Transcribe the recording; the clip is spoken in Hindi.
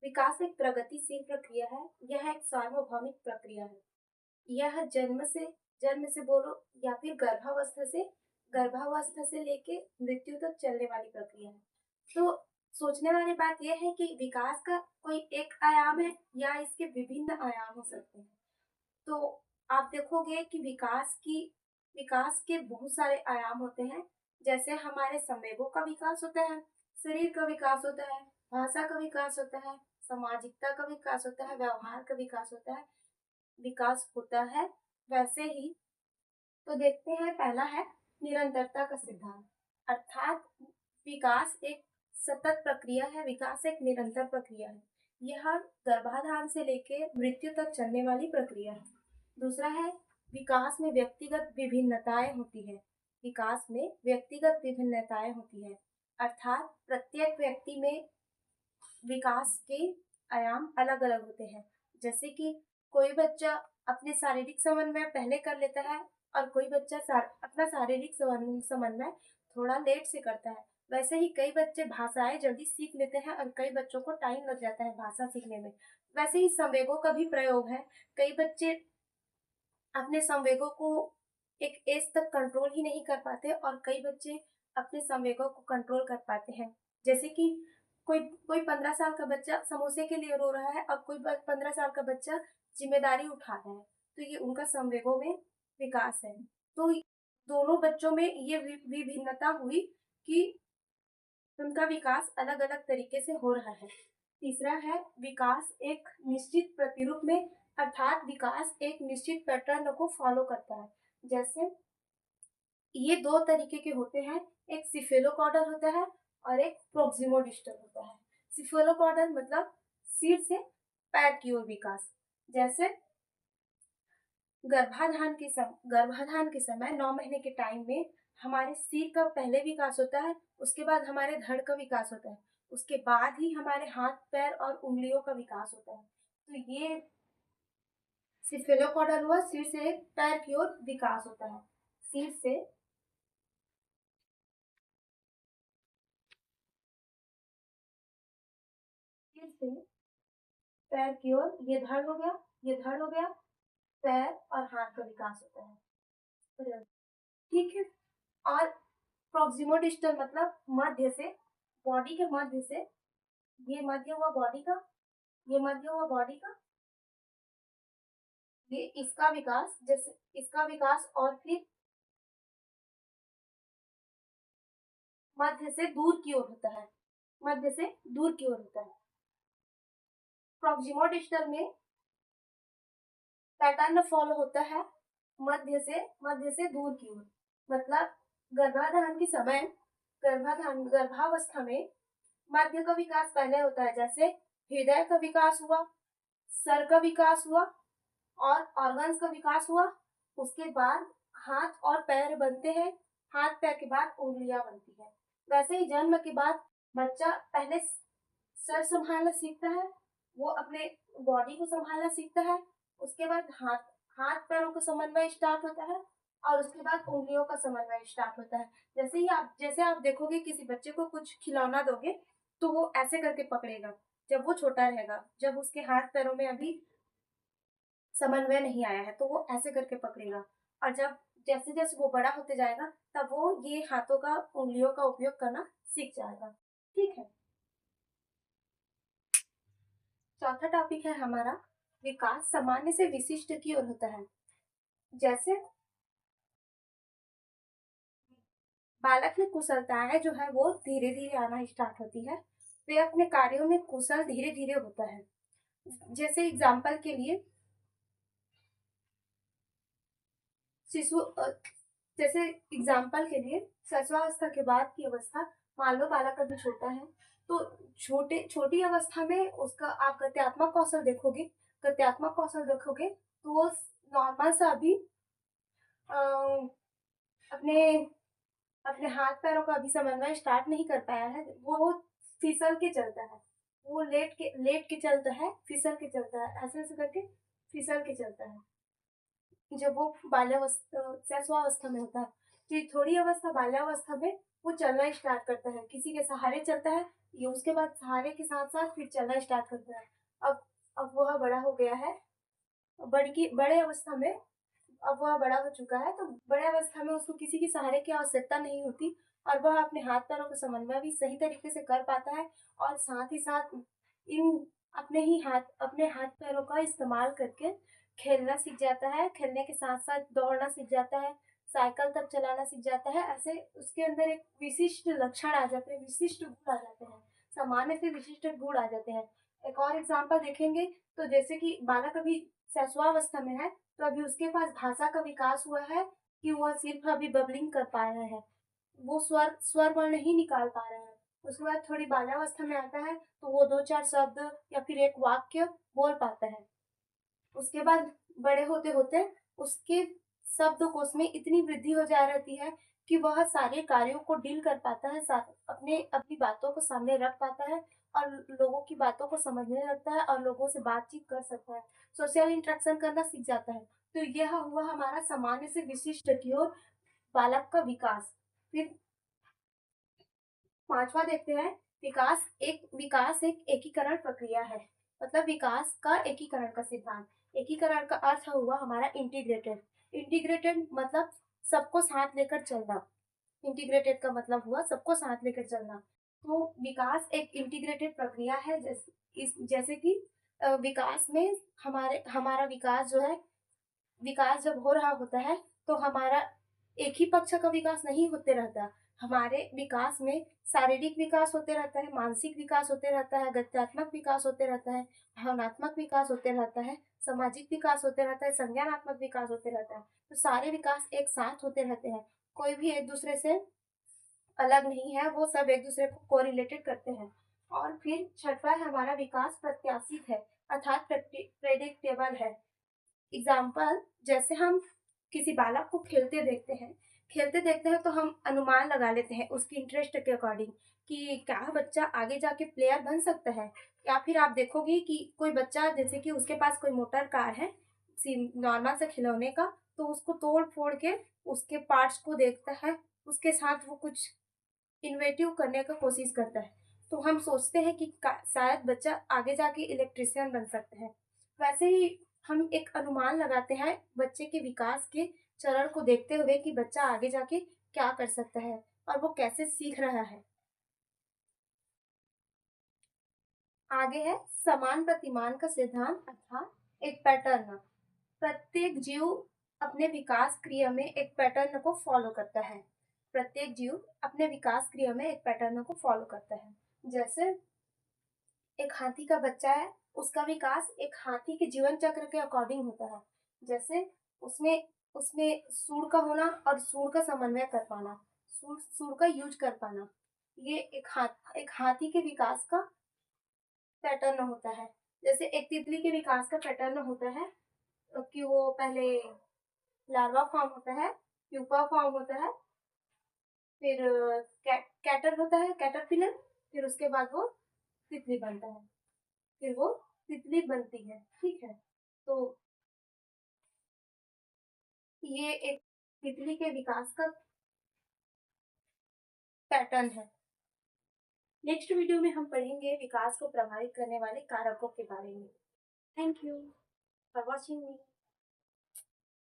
विकास एक प्रगतिशील प्रक्रिया है। यह एक सार्वभौमिक प्रक्रिया है। यह जन्म से बोलो या फिर गर्भावस्था से लेके मृत्यु तक चलने वाली प्रक्रिया है। तो सोचने वाली बात यह है कि विकास का कोई एक आयाम है या इसके विभिन्न आयाम हो सकते हैं। तो आप देखोगे कि विकास के बहुत सारे आयाम होते हैं। जैसे हमारे संवेगों का विकास होता है, शरीर का विकास होता है, भाषा का विकास होता है, सामाजिकता का विकास होता है, व्यवहार का विकास होता है। वैसे ही तो देखते हैं, पहला है निरंतरता का सिद्धांत। अर्थात विकास एक सतत प्रक्रिया है, विकास एक निरंतर प्रक्रिया है। यह गर्भाधान से लेकर मृत्यु तक चलने वाली प्रक्रिया है। दूसरा है विकास में व्यक्तिगत विभिन्नताएं होती है। विकास में व्यक्तिगत विभिन्नताएं होती है, अर्थात प्रत्येक व्यक्ति में विकास के आयाम अलग अलग होते हैं। जैसे कि कोई बच्चा अपने शारीरिक समन्वय पहले कर लेता है और कोई बच्चा अपना शारीरिक समन्वय थोड़ा लेट से करता है। वैसे ही कई बच्चे भाषाएं जल्दी सीख लेते हैं और कई बच्चों को टाइम लग जाता है भाषा सीखने में। वैसे ही संवेगों का भी प्रयोग है। कई बच्चे अपने संवेगों को एक एज तक कंट्रोल ही नहीं कर पाते और कई बच्चे अपने संवेगों को कंट्रोल कर पाते हैं। जैसे कि कोई कोई 15 साल का बच्चा समोसे के लिए रो रहा है और कोई 15 साल का बच्चा जिम्मेदारी उठा रहा है, तो ये उनका संवेगों में विकास है। तो दोनों बच्चों में ये विभिन्नता हुई कि उनका विकास अलग अलग तरीके से हो रहा है। तीसरा है विकास एक निश्चित प्रतिरूप में, अर्थात विकास एक निश्चित पैटर्न को फॉलो करता है। जैसे ये दो तरीके के होते हैं, एक सिफेलोकॉडल होता है और एक प्रोक्सिमोडिस्टल होता है। सिफेलोकॉडल मतलब सिर से पैर की ओर विकास। जैसे गर्भाधान के समय 9 महीने के टाइम में हमारे सिर का पहले विकास होता है, उसके बाद हमारे धड़ का विकास होता है, उसके बाद ही हमारे हाथ पैर और उंगलियों का विकास होता है। तो ये सिफेलोकॉडल हुआ, सिर से पैर की ओर विकास होता है। सिर से पैर की ओर, ये धड़ हो गया, ये धड़ हो गया, पैर और हाथ का विकास होता है। ठीक है। और प्रोक्सिमोडिस्टल मतलब मध्य से, बॉडी के मध्य से, ये मध्य हुआ बॉडी का, ये मध्य हुआ बॉडी का, ये इसका विकास, जैसे इसका विकास और फिर मध्य से दूर की ओर होता है, मध्य से दूर की ओर होता है। प्रोक्सिमोडिस्टल में पैटर्न फॉलो होता है मध्य से दूर की ओर। मतलब गर्भाधान के समय, गर्भावस्था में मध्य का विकास पहले होता है। जैसे हृदय का विकास हुआ, सर का विकास हुआ और ऑर्गन्स का विकास हुआ। उसके बाद हाथ और पैर बनते हैं, हाथ पैर के बाद उंगलियां बनती है। वैसे ही जन्म के बाद बच्चा पहले सर संभालना सीखता है, वो अपने बॉडी को संभालना सीखता है। उसके बाद हाथ पैरों का समन्वय स्टार्ट होता है और उसके बाद उंगलियों का समन्वय स्टार्ट होता है। जैसे आप देखोगे किसी बच्चे को कुछ खिलौना दोगे तो वो ऐसे करके पकड़ेगा जब वो छोटा रहेगा, जब उसके हाथ पैरों में अभी समन्वय नहीं आया है तो वो ऐसे करके पकड़ेगा। और जब जैसे जैसे वो बड़ा होते जाएगा तब वो ये हाथों का, उंगलियों का उपयोग करना सीख जाएगा। ठीक है। चौथा टॉपिक है हमारा विकास सामान्य से विशिष्ट की ओर होता है। जैसे बालक में कुशलताएं जो है वो धीरे धीरे आना स्टार्ट होती है, वे अपने कार्यों में कुशल धीरे धीरे होता है। जैसे एग्जाम्पल के लिए शिशु जैसे एग्जाम्पल के लिए शैशवावस्था के बाद की अवस्था, मान लो बालक अभी छोटा है तो छोटी अवस्था में उसका आप गत्यात्मक कौशल देखोगे तो वो नॉर्मल सा अभी अपने अपने हाथ पैरों का अभी समन्वय स्टार्ट नहीं कर पाया है, वो फिसल के चलता है, वो लेट के चलता है, फिसल के चलता है, ऐसे ऐसे करके फिसल के चलता है जब वो शैशवावस्था में होता है। फिर थोड़ी अवस्था बाल्यावस्था में वो चलना स्टार्ट करता है, किसी के सहारे चलता है, ये उसके बाद सहारे के साथ साथ फिर चलना स्टार्ट करता है। अब वह बड़ा हो गया है, बड़े अवस्था में अब वह बड़ा हो चुका है, तो बड़े अवस्था में उसको किसी के सहारे की आवश्यकता नहीं होती और वह अपने हाथ पैरों का समन्वय भी सही तरीके से कर पाता है और साथ ही साथ इन अपने हाथ पैरों का इस्तेमाल करके खेलना सीख जाता है, खेलने के साथ साथ दौड़ना सीख जाता है, साइकिल तक चलाना सीख जाता है। ऐसे उसके अंदर एक विशिष्ट लक्षण आ जाते हैं, विशिष्ट गुण आ जाते हैं, सामान्य से विशिष्ट गुण आ जाते हैं। एक और एग्जाम्पल देखेंगे तो जैसे कि बालक अभी शैशवावस्था में है, तो अभी उसके पास भाषा का विकास हुआ है कि वह सिर्फ अभी बबलिंग कर पा रहा है, वो स्वर वर्ण ही निकाल पा रहा है। उसके बाद थोड़ी बाल्यावस्था में आता है तो वो 2-4 शब्द या फिर एक वाक्य बोल पाता है। उसके बाद बड़े होते होते उसके शब्दकोश में इतनी वृद्धि हो जा रहती है कि वह सारे कार्यों को डील कर पाता है, अपनी बातों को सामने रख पाता है और लोगों की बातों को समझने लगता है और लोगों से बातचीत कर सकता है, सोशल इंटरेक्शन करना सीख जाता है। तो यह हुआ हमारा सामान्य से विशिष्ट की ओर बालक का विकास। फिर पांचवा देखते हैं, विकास एक एकीकरण प्रक्रिया है। मतलब विकास का एकीकरण का सिद्धांत। एकीकरण का अर्थ हुआ हमारा इंटीग्रेटेड। इंटीग्रेटेड मतलब सबको साथ लेकर चलना। इंटीग्रेटेड का मतलब हुआ सबको साथ लेकर चलना। तो विकास एक इंटीग्रेटेड प्रक्रिया है, जैसे कि विकास में हमारा विकास जो है, विकास जब हो रहा होता है तो हमारा एक ही पक्ष का विकास नहीं होते रहता। हमारे विकास में शारीरिक विकास होते रहता है, मानसिक विकास होते रहता है, गत्यात्मक विकास होते रहता है, भावनात्मक विकास होते रहता है, सामाजिक विकास होते रहता है, संज्ञानात्मक विकास होते रहता है। तो सारे विकास एक साथ होते रहते हैं, कोई भी एक दूसरे से अलग नहीं है, वो सब एक दूसरे को कोरिलेटेड करते हैं। और फिर छठवा है हमारा विकास प्रत्याशित है, अर्थात प्रेडिक्टेबल है। एग्जाम्पल, जैसे हम किसी बालक को खेलते देखते हैं तो हम अनुमान लगा लेते हैं उसकी इंटरेस्ट के अकॉर्डिंग कि क्या बच्चा आगे जाके प्लेयर बन सकता है। या फिर आप देखोगे कि कोई बच्चा, जैसे कि उसके पास कोई मोटर कार है नॉर्मल से खिलौने का, तो उसको तोड़ फोड़ के उसके पार्ट्स को देखता है, उसके साथ वो कुछ इन्वेटिव करने का कोशिश करता है, तो हम सोचते हैं कि शायद बच्चा आगे जाके इलेक्ट्रिशियन बन सकता है। वैसे ही हम एक अनुमान लगाते हैं बच्चे के विकास के चरण को देखते हुए कि बच्चा आगे जाके क्या कर सकता है और वो कैसे सीख रहा है। आगे है समान प्रतिमान का सिद्धांत, अर्थात एक पैटर्न। प्रत्येक जीव अपने विकास क्रिया में एक पैटर्न को फॉलो करता है। प्रत्येक जीव अपने विकास क्रिया में एक पैटर्न को फॉलो करता है। जैसे एक हाथी का बच्चा है, उसका विकास एक हाथी के जीवन चक्र के अकॉर्डिंग होता है। जैसे उसमें उसमें सूंड का होना और सूंड का समन्वय कर पाना, सूंड का यूज कर पाना, ये एक हाथी के विकास का पैटर्न होता है। जैसे एक तितली के विकास का पैटर्न होता है कि वो पहले लार्वा फॉर्म होता है, प्यूपा फॉर्म होता है, फिर कैटर होता है, कैटरपिलर, फिर उसके बाद वो तितली बनता है, फिर वो तितली बनती है। ठीक है, तो ये एक तितली के विकास का पैटर्न है। नेक्स्ट वीडियो में हम पढ़ेंगे विकास को प्रभावित करने वाले कारकों के बारे में। Thank you for watching me.